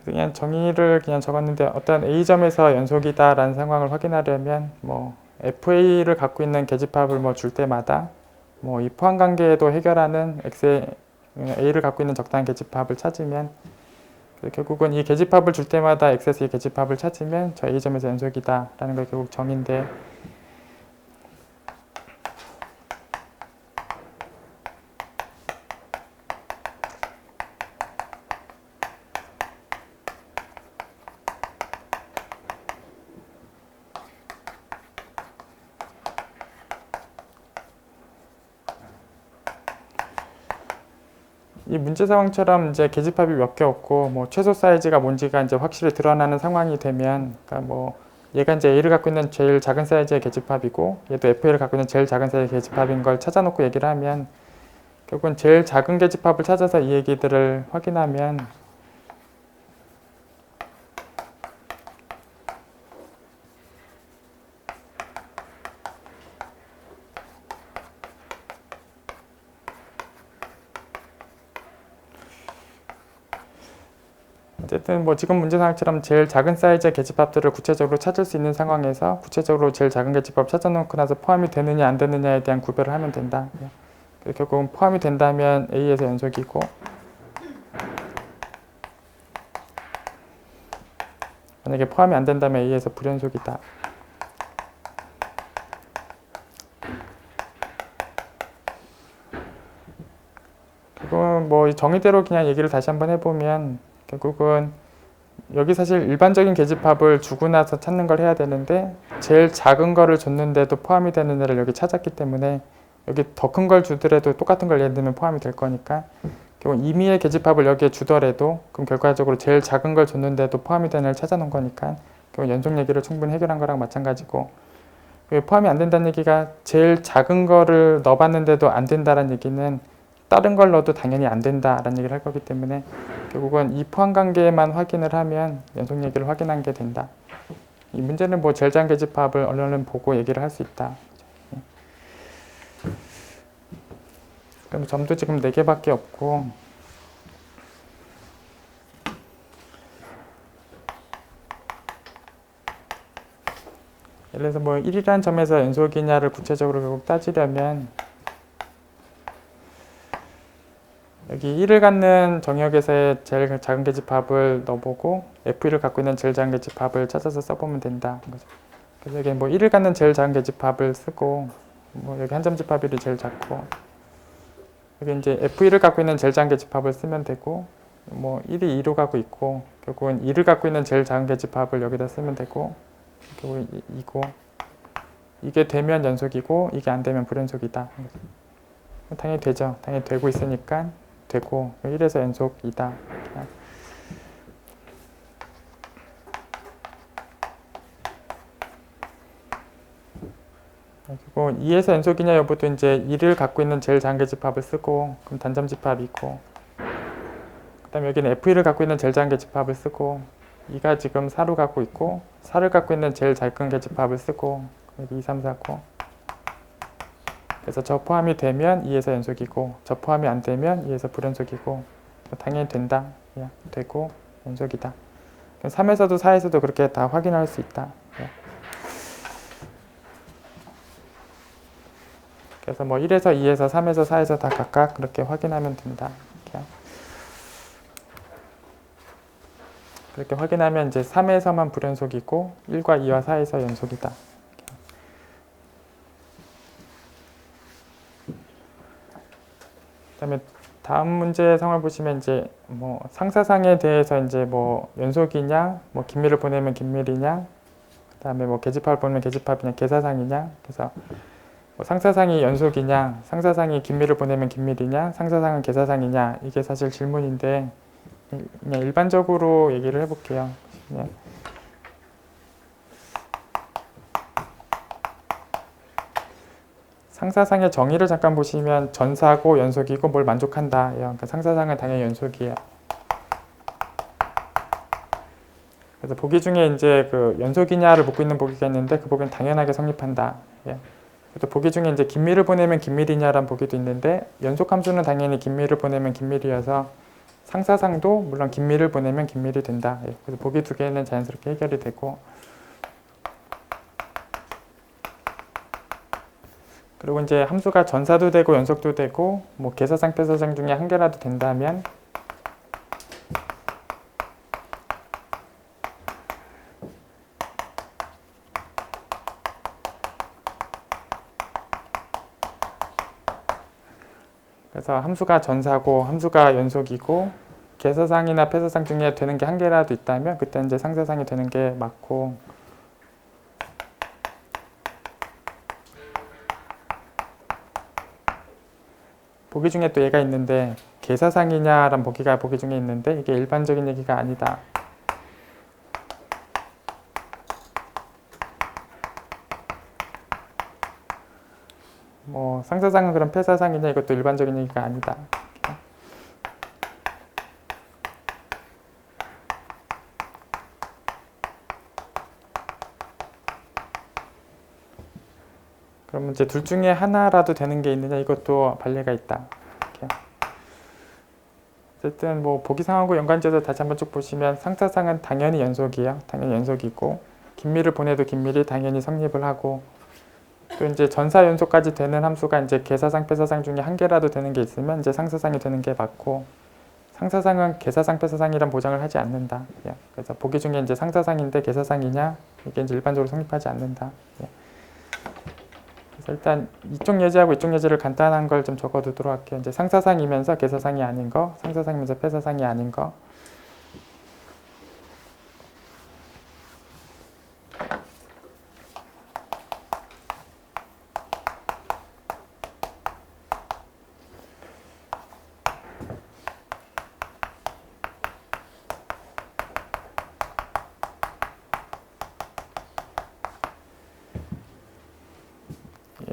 그냥 정의를 그냥 적었는데 어떤 A점에서 연속이다라는 상황을 확인하려면 뭐 FA를 갖고 있는 계집합을 뭐 줄 때마다 뭐 이 포함 관계에도 해결하는 A를 갖고 있는 적당한 계집합을 찾으면 결국은 이 계집합을 줄 때마다 X에서 이 계집합을 찾으면 저 A점에서 연속이다라는 걸 결국 정의인데, 이 문제 상황처럼 이제 계집합이 몇 개 없고 뭐 최소 사이즈가 뭔지가 이제 확실히 드러나는 상황이 되면, 그러니까 뭐 얘가 이제 A를 갖고 있는 제일 작은 사이즈의 계집합이고 얘도 FA를 갖고 있는 제일 작은 사이즈의 계집합인 걸 찾아놓고 얘기를 하면, 결국은 제일 작은 계집합을 찾아서 이 얘기들을 확인하면 어쨌든 뭐 지금 문제 상황처럼 제일 작은 사이즈의 계집합들을 구체적으로 찾을 수 있는 상황에서 구체적으로 제일 작은 계집합 찾아놓고 나서 포함이 되느냐 안 되느냐에 대한 구별을 하면 된다. 결국은 포함이 된다면 A에서 연속이고, 만약에 포함이 안 된다면 A에서 불연속이다. 결국은 뭐 정의대로 그냥 얘기를 다시 한번 해보면, 결국은 여기 사실 일반적인 계집합을 주고 나서 찾는 걸 해야 되는데 제일 작은 거를 줬는데도 포함이 되는 애를 여기 찾았기 때문에 여기 더 큰 걸 주더라도 똑같은 걸 예를 들면 포함이 될 거니까, 결국 임의의 계집합을 여기에 주더라도 그럼 결과적으로 제일 작은 걸 줬는데도 포함이 되는 애를 찾아놓은 거니까 결국 연속 얘기를 충분히 해결한 거랑 마찬가지고, 포함이 안 된다는 얘기가 제일 작은 거를 넣어봤는데도 안 된다는 얘기는 다른 걸 넣어도 당연히 안 된다라는 얘기를 할 거기 때문에 결국은 이 포함 관계만 확인을 하면 연속 얘기를 확인한 게 된다. 이 문제는 뭐 제일 작은 계집합을 얼른 보고 얘기를 할 수 있다. 그럼 점도 지금 4개밖에 없고, 예를 들어서 뭐 1이라는 점에서 연속이냐를 구체적으로 결국 따지려면 여기 1을 갖는 정역에서의 제일 작은 계집합을 넣어보고 F1을 갖고 있는 제일 작은 계집합을 찾아서 써보면 된다. 그래서 여기 뭐 1을 갖는 제일 작은 계집합을 쓰고, 뭐 여기 한 점 집합 1이 제일 작고, 여기 이제 F1을 갖고 있는 제일 작은 계집합을 쓰면 되고, 뭐 1이 2로 가고 있고, 결국은 2를 갖고 있는 제일 작은 계집합을 여기다 쓰면 되고, 결국 2고, 이게 되면 연속이고 이게 안 되면 불연속이다. 당연히 되죠. 당연히 되고 있으니까 되고 1에서 연속이다. 그리고 2에서 연속이냐 여부도 이제 2를 갖고 있는 제일 작은 계집합을 쓰고, 그럼 단점 집합이고, 그 다음에 여기는 F1을 갖고 있는 제일 작은 계집합을 쓰고, 2가 지금 4로 갖고 있고 4를 갖고 있는 제일 작은 계집합을 쓰고, 여기 2, 3, 4고, 그래서 저 포함이 되면 2에서 연속이고 저 포함이 안 되면 2에서 불연속이고, 당연히 된다. 되고 연속이다. 3에서도 4에서도 그렇게 다 확인할 수 있다. 그래서 뭐 1에서 2에서 3에서 4에서 다 각각 그렇게 확인하면 된다. 그렇게 확인하면 이제 3에서만 불연속이고 1과 2와 4에서 연속이다. 그다음에 다음 문제 상을 보시면 이제 뭐 상사상에 대해서 이제 뭐 연속이냐, 뭐 긴밀을 보내면 긴밀이냐, 그다음에 뭐 계집합을 보내면 계집합이냐, 계사상이냐. 그래서 뭐 상사상이 연속이냐, 상사상이 긴밀을 보내면 긴밀이냐, 상사상은 계사상이냐, 이게 사실 질문인데 그냥 일반적으로 얘기를 해볼게요. 그냥 상사상의 정의를 잠깐 보시면 전사고 연속이고 뭘 만족한다. 그러니까 상사상은 당연히 연속이에요. 그래서 보기 중에 이제 그 연속이냐를 묻고 있는 보기가 있는데 그 보기는 당연하게 성립한다. 또 보기 중에 이제 긴밀을 보내면 긴밀이냐라는 보기도 있는데 연속 함수는 당연히 긴밀을 보내면 긴밀이어서 상사상도 물론 긴밀을 보내면 긴밀이 된다. 그래서 보기 2개는 자연스럽게 해결이 되고, 그리고 이제 함수가 전사도 되고 연속도 되고 뭐 계사상, 폐사상 중에 한 개라도 된다면 그래서 함수가 전사고 함수가 연속이고 계사상이나 폐사상 중에 되는 게 한 개라도 있다면 그때 이제 상사상이 되는 게 맞고, 보기 중에 또 얘가 있는데 개사상이냐라는 보기 중에 있는데 이게 일반적인 얘기가 아니다. 뭐 상사상은 그럼 폐사상이냐 이것도 일반적인 얘기가 아니다. 그러면 이제 둘 중에 하나라도 되는 게 있느냐 이것도 반례가 있다. 이렇게. 어쨌든 뭐 보기상하고 연관지어서 다시 한번 쭉 보시면 상사상은 당연히 연속이에요. 당연히 연속이고 긴밀을 보내도 긴밀이 당연히 성립을 하고 또 이제 전사 연속까지 되는 함수가 이제 개사상, 폐사상 중에 한 개라도 되는 게 있으면 이제 상사상이 되는 게 맞고 상사상은 개사상, 폐사상이란 보장을 하지 않는다. 예. 그래서 보기 중에 이제 상사상인데 개사상이냐 이게 이제 일반적으로 성립하지 않는다. 예. 그래서 일단 이쪽 예제하고 이쪽 예제를 간단한 걸 좀 적어두도록 할게요. 이제 상사상이면서 개사상이 아닌 거, 상사상이면서 폐사상이 아닌 거.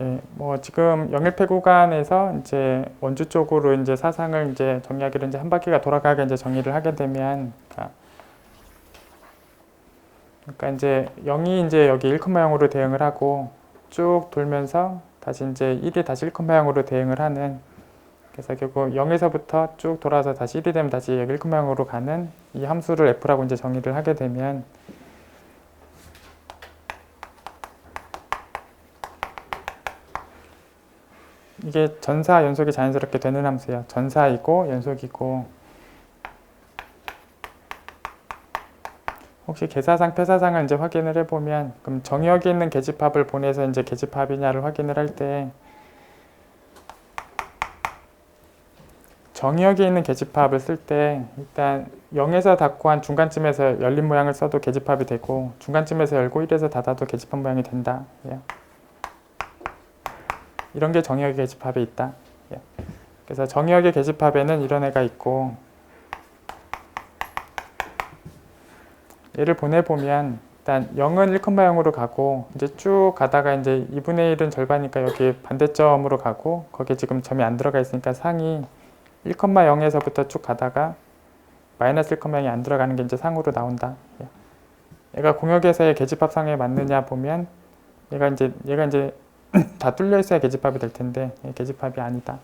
예, 뭐 지금 영일폐 구간에서 이제 원주 쪽으로 이제 사상을 이제 정리하기로 이제 한 바퀴가 돌아가게 이제 정리를 하게 되면, 그러니까 이제 0이 이제 여기 1,0으로 대응을 하고 쭉 돌면서 다시 이제 1이 다시 1,0으로 대응을 하는. 그래서 결국 0에서부터 쭉 돌아서 다시 1이 되면 다시 여기 1,0으로 가는 이 함수를 f라고 이제 정의를 하게 되면. 이게 전사 연속이 자연스럽게 되는 함수예요. 전사이고 연속이고 혹시 개사상, 폐사상을 이제 확인을 해보면 그럼 정역에 있는 계집합을 보내서 이제 계집합이냐를 확인을 할 때 정역에 있는 계집합을 쓸 때 일단 0에서 닫고 한 중간쯤에서 열린 모양을 써도 계집합이 되고 중간쯤에서 열고 1에서 닫아도 계집합 모양이 된다. 예. 이런 게 정의역의 계집합에 있다. 그래서 정의역의 계집합에는 이런 애가 있고 얘를 보내보면 일단 0은 1,0으로 가고 이제 쭉 가다가 이제 2분의 1은 절반이니까 여기 반대점으로 가고 거기에 지금 점이 안 들어가 있으니까 상이 1,0에서부터 쭉 가다가 마이너스 1,0이 안 들어가는 게 이제 상으로 나온다. 얘가 공역에서의 계집합상에 맞느냐 보면 얘가 이제 다 뚫려 있어야 계집합이 될 텐데 계집합이 아니다.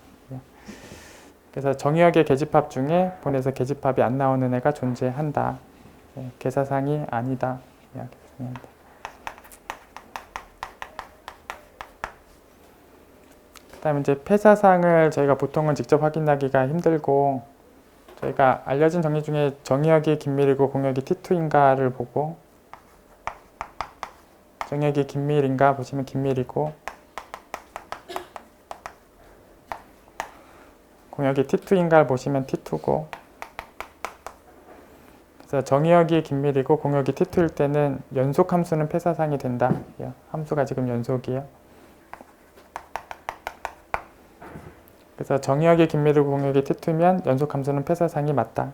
그래서 정의역의 계집합 중에 보내서 계집합이 안 나오는 애가 존재한다. 개사상이 아니다. 그 다음에 이제 폐사상을 저희가 보통은 직접 확인하기가 힘들고 저희가 알려진 정의 중에 정의역이 긴밀이고 공역이 T2인가를 보고 정의역이 긴밀인가 보시면 긴밀이고 공역이 T2인가를 보시면 T2고 그래서 정의역이 긴밀이고 공역이 T2일 때는 연속 함수는 폐사상이 된다. 함수가 지금 연속이에요. 그래서 정의역이 긴밀이고 공역이 T2면 연속 함수는 폐사상이 맞다.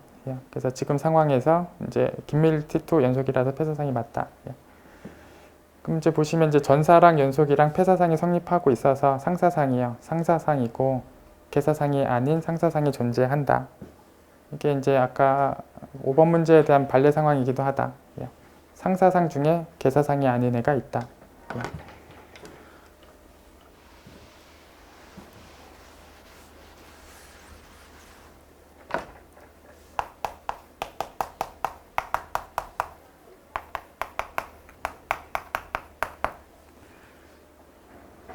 그래서 지금 상황에서 이제 긴밀 T2 연속이라서 폐사상이 맞다. 그럼 이제 보시면 이제 전사랑 연속이랑 폐사상이 성립하고 있어서 상사상이에요. 상사상이고 개사상이 아닌 상사상이 존재한다. 이게 이제 아까 5번 문제에 대한 반례 상황이기도 하다. 상사상 중에 개사상이 아닌 애가 있다.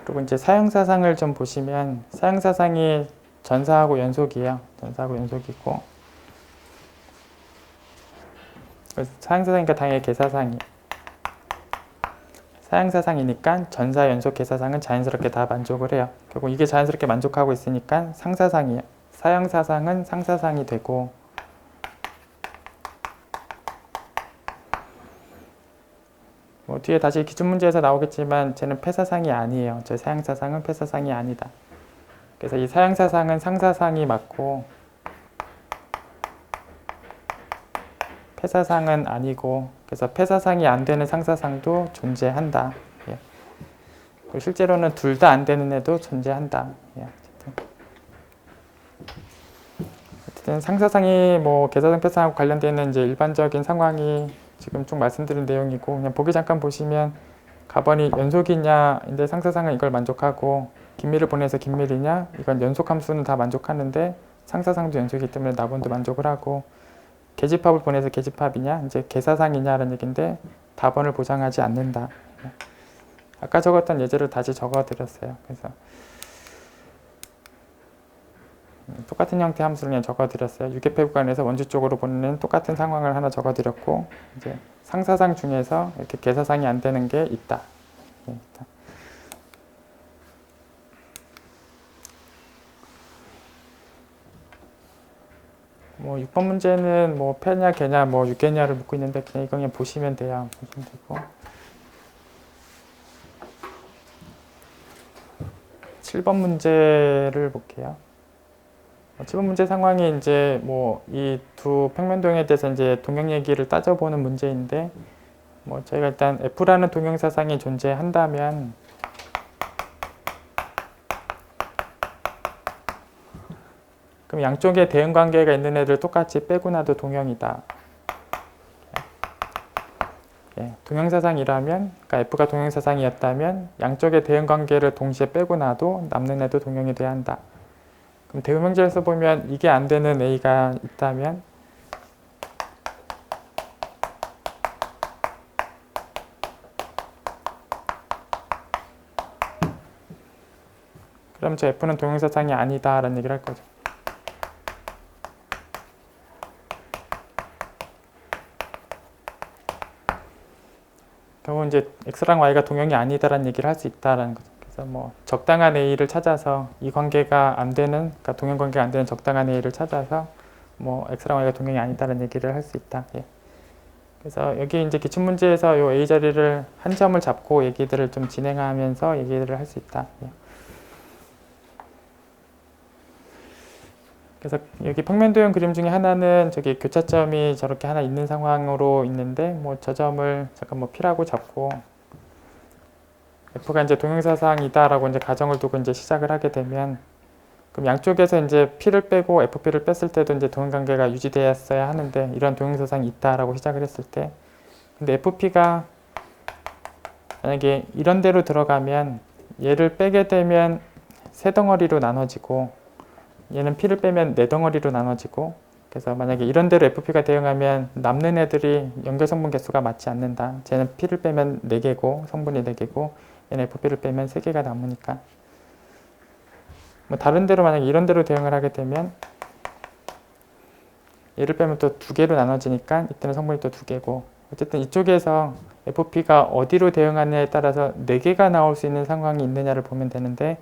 그리고 이제 사형사상을 좀 보시면 사형사상이 전사하고 연속이에요. 전사하고 연속이고 사형사상이니까 당연히 개사상이 사형사상이니까 전사, 연속, 개사상은 자연스럽게 다 만족을 해요. 결국 이게 자연스럽게 만족하고 있으니까 상사상이에요. 사형사상은 상사상이 되고 뭐 뒤에 다시 기출문제에서 나오겠지만 쟤는 폐사상이 아니에요. 사형사상은 폐사상이 아니다. 그래서 이 사형사상은 상사상이 맞고 폐사상은 아니고, 그래서 폐사상이 안 되는 상사상도 존재한다. 예. 그리고 실제로는 둘 다 안 되는 애도 존재한다. 예. 어쨌든 상사상이 뭐 계사상 폐사상하고 관련되어 있는 이제 일반적인 상황이 지금 쭉 말씀드린 내용이고, 그냥 보기 잠깐 보시면 가번이 연속이냐인데 상사상은 이걸 만족하고, 긴밀을 보내서 긴밀이냐, 이건 연속함수는 다 만족하는데 상사상도 연속이기 때문에 나번도 만족을 하고, 계집합을 보내서 계집합이냐, 이제 계사상이냐라는 얘기인데 답원을 보장하지 않는다. 아까 적었던 예제를 다시 적어드렸어요. 그래서 똑같은 형태 함수를 그냥 적어드렸어요. 유계폐구간에서 원주 쪽으로 보내는 똑같은 상황을 하나 적어드렸고, 이제 상사상 중에서 이렇게 계사상이 안 되는 게 있다. 뭐 6번 문제는 뭐 패냐 개냐 뭐 육개냐를 묻고 있는데 그냥 이거 그냥 보시면 돼요. 보시면 되고. 7번 문제를 볼게요. 7번 문제 상황이 이제 뭐 이 두 평면도형에 대해서 이제 동형 얘기를 따져보는 문제인데, 뭐 저희가 일단 F라는 동형사상이 존재한다면 그럼 양쪽에 대응 관계가 있는 애들 똑같이 빼고 나도 동형이다. 예, 동형사상이라면, 그러니까 F가 동형사상이었다면 양쪽의 대응 관계를 동시에 빼고 나도 남는 애도 동형이 돼야 한다. 그럼 대응명제에서 보면 이게 안 되는 A가 있다면 그럼 저 F는 동형사상이 아니다 라는 얘기를 할 거죠. 결국 이제 X랑 Y가 동형이 아니다라는 얘기를 할 수 있다라는 거죠. 그래서 뭐 적당한 A를 찾아서 이 관계가 안 되는, 그러니까 동형 관계가 안 되는 적당한 A를 찾아서 뭐 X랑 Y가 동형이 아니다라는 얘기를 할 수 있다. 예. 그래서 여기 이제 기출문제에서 요 A 자리를 한 점을 잡고 얘기들을 좀 진행하면서 얘기들을 할 수 있다. 예. 그래서 여기 평면도형 그림 중에 하나는 저기 교차점이 저렇게 하나 있는 상황으로 있는데, 뭐 저 점을 잠깐 뭐 P라고 잡고 F가 이제 동형사상이다라고 이제 가정을 두고 이제 시작을 하게 되면, 그럼 양쪽에서 이제 P를 빼고 FP를 뺐을 때도 이제 동형관계가 유지되었어야 하는데, 이런 동형사상이 있다라고 시작을 했을 때, 근데 FP가 만약에 이런 대로 들어가면 얘를 빼게 되면 세 덩어리로 나눠지고, 얘는 P를 빼면 네 덩어리로 나눠지고, 그래서 만약에 이런 대로 FP가 대응하면 남는 애들이 연결성분 개수가 맞지 않는다. 쟤는 P를 빼면 4개고 성분이 4개고 얘는 FP를 빼면 3개가 남으니까, 뭐 다른 대로 만약에 이런 대로 대응을 하게 되면 얘를 빼면 또 2개로 나눠지니까 이때는 성분이 또 2개고, 어쨌든 이쪽에서 FP가 어디로 대응하느냐에 따라서 4개가 나올 수 있는 상황이 있느냐를 보면 되는데,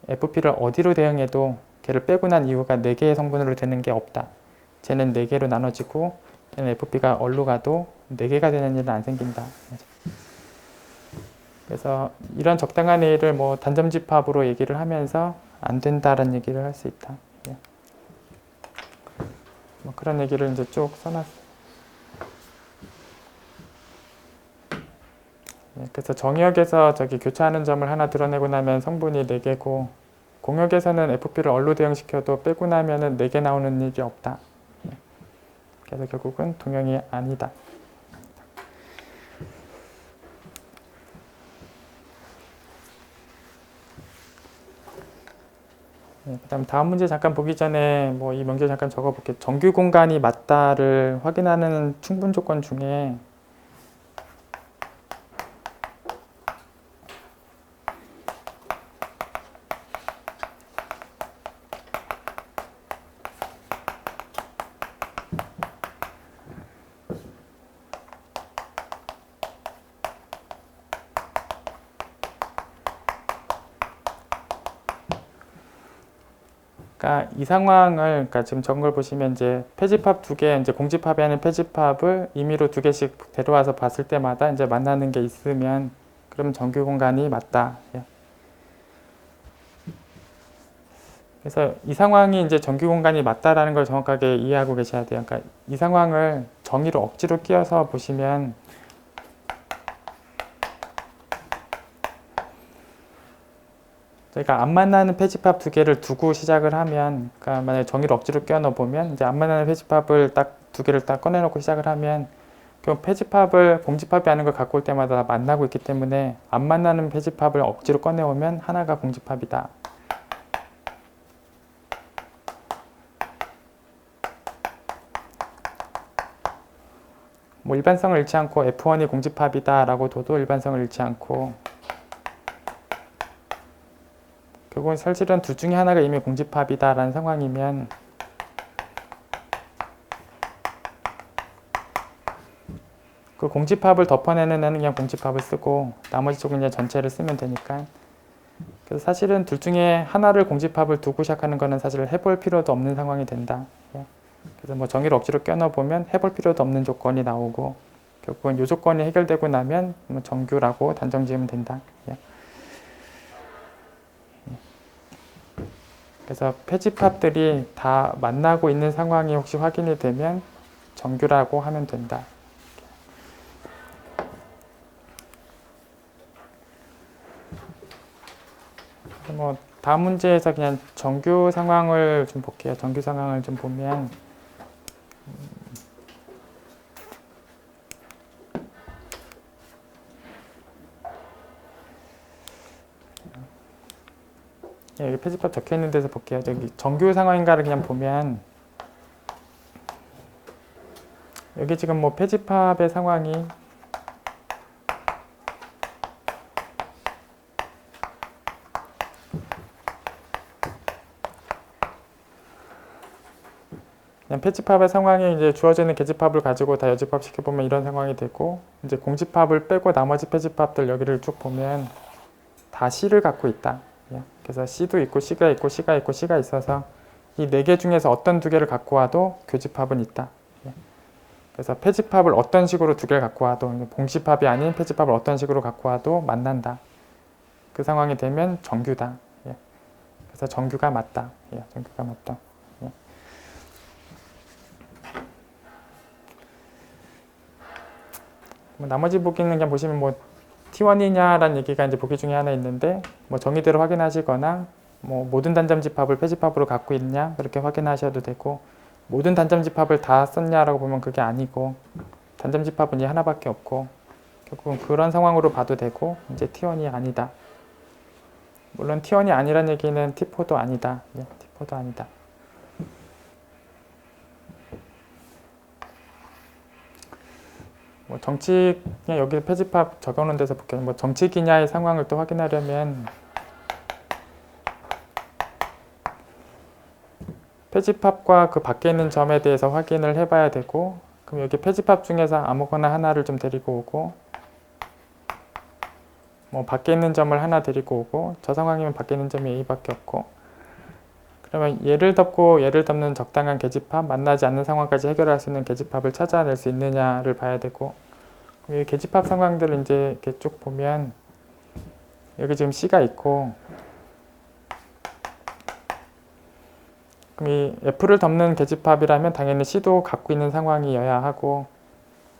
FP를 어디로 대응해도 걔를 빼고 난 이유가 4개의 성분으로 되는 게 없다. 쟤는 4개로 나눠지고 얘는 FP가 어디로 가도 4개가 되는 일은 안 생긴다. 그래서 이런 적당한 A를 뭐 단점집합으로 얘기를 하면서 안 된다라는 얘기를 할 수 있다. 예. 뭐 그런 얘기를 이제 쭉 써놨어요. 예, 그래서 정의역에서 저기 교차하는 점을 하나 드러내고 나면 성분이 4개고, 공역에서는 FP를 얼로 대응시켜도 빼고 나면은 4개 나오는 일이 없다. 예. 그래서 결국은 동형이 아니다. 네, 그다음 다음 문제 잠깐 보기 전에 뭐 이 명제 잠깐 적어볼게요. 정규 공간이 맞다를 확인하는 충분 조건 중에 그러니까 이 상황을, 그러니까 지금 적은 걸 보시면 이제 패집합 2개, 이제 공집합에 하는 패집합을 임의로 2개씩 데려와서 봤을 때마다 이제 만나는 게 있으면 그럼 정규 공간이 맞다. 그래서 이 상황이 이제 정규 공간이 맞다라는 걸 정확하게 이해하고 계셔야 돼요. 그러니까 이 상황을 정의를 억지로 끼워서 보시면 저희가 안 만나는 페지팝 두 개를 두고 시작을 하면, 그러니까 만약에 정의를 억지로 끼워 넣어 보면 이제 안 만나는 페지팝을 딱 두 개를 딱 꺼내 놓고 시작을 하면 그 페지팝을 공집합이 아닌 걸 갖고 올 때마다 만나고 있기 때문에 안 만나는 페지팝을 억지로 꺼내 오면 하나가 공집합이다. 뭐 일반성을 잃지 않고 F1이 공집합이다 라고 둬도 일반성을 잃지 않고, 결국은 사실은 둘 중에 하나가 이미 공집합이다 라는 상황이면 그 공집합을 덮어내는 애는 그냥 공집합을 쓰고 나머지 쪽은 그냥 전체를 쓰면 되니까. 그래서 사실은 둘 중에 하나를 공집합을 두고 시작하는 거는 사실 해볼 필요도 없는 상황이 된다. 그래서 뭐 정의를 억지로 껴넣어 보면 해볼 필요도 없는 조건이 나오고, 결국은 이 조건이 해결되고 나면 뭐 정규라고 단정 지으면 된다. 그래서 페지팝들이 다 만나고 있는 상황이 혹시 확인이 되면 정규라고 하면 된다. 뭐 다음 문제에서 그냥 정규 상황을 좀 볼게요. 정규 상황을 좀 보면 여기 페지팝 적혀 있는 데서 볼게요. 저기 정규 상황인가를 그냥 보면 여기 지금 뭐 페지팝의 상황이 그냥 페지팝의 상황이 이제 주어지는 계집합을 가지고 다 여집합 시켜보면 이런 상황이 되고, 이제 공집합을 빼고 나머지 페지팝들 여기를 쭉 보면 다 C를 갖고 있다. 그래서 C도 있고 C가 있고 C가 있고 C가 있어서 이 네 개 중에서 어떤 두 개를 갖고 와도 교집합은 있다. 그래서 페지팝을 어떤 식으로 두 개를 갖고 와도, 공집합이 아닌 페지팝을 어떤 식으로 갖고 와도 만난다. 그 상황이 되면 정규다. 그래서 정규가 맞다. 정규가 맞다. 나머지 보기는 그냥 보시면 뭐 T1이냐라는 얘기가 이제 보기 중에 하나 있는데, 뭐 정의대로 확인하시거나 뭐 모든 단점 집합을 페집합으로 갖고 있냐 그렇게 확인하셔도 되고, 모든 단점 집합을 다 썼냐라고 보면 그게 아니고 단점 집합은 이 하나밖에 없고, 결국은 그런 상황으로 봐도 되고 이제 T1이 아니다. 물론 T1이 아니란 얘기는 T4도 아니다. T4도 아니다. 뭐 정치, 그냥 여기 페지팝 적어놓은 데서 볼게요. 뭐 정치기냐의 상황을 또 확인하려면 페지팝과 그 밖에 있는 점에 대해서 확인을 해봐야 되고, 그럼 여기 페지팝 중에서 아무거나 하나를 좀 데리고 오고, 뭐 밖에 있는 점을 하나 데리고 오고, 저 상황이면 밖에 있는 점이 A밖에 없고, 그러면 얘를 덮고 얘를 덮는 적당한 계집합, 만나지 않는 상황까지 해결할 수 있는 계집합을 찾아낼 수 있느냐를 봐야 되고, 이 계집합 상황들을 이제 이렇게 쭉 보면 여기 지금 C가 있고, 그럼 이 F를 덮는 계집합이라면 당연히 C도 갖고 있는 상황이어야 하고,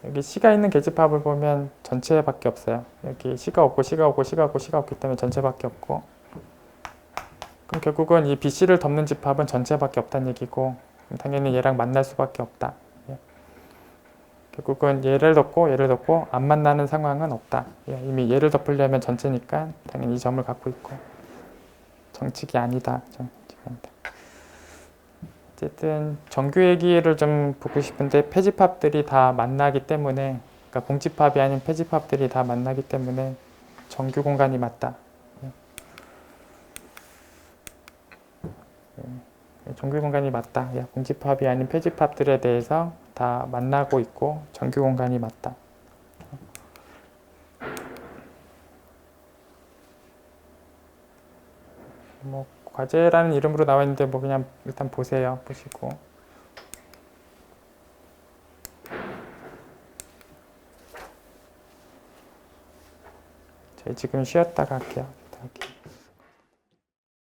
여기 C가 있는 계집합을 보면 전체밖에 없어요. 여기 C가 없고 C가 없고 C가 없고 C가 없기 때문에 전체밖에 없고, 그럼 결국은 이 BC를 덮는 집합은 전체밖에 없다는 얘기고, 당연히 얘랑 만날 수밖에 없다. 결국은 얘를 덮고 안 만나는 상황은 없다. 이미 얘를 덮으려면 전체니까 당연히 이 점을 갖고 있고, 정칙이 아니다. 어쨌든 정규 얘기를 좀 보고 싶은데, 페집합들이 다 만나기 때문에, 그러니까 공집합이 아닌 페집합들이 다 만나기 때문에 정규 공간이 맞다. 정규 공간이 맞다. 공집합이 아닌 페집합들에 대해서 다 만나고 있고 정규 공간이 맞다. 뭐 과제라는 이름으로 나와 있는데 뭐 그냥 일단 보세요. 보시고. 저희 지금 쉬었다가 할게요.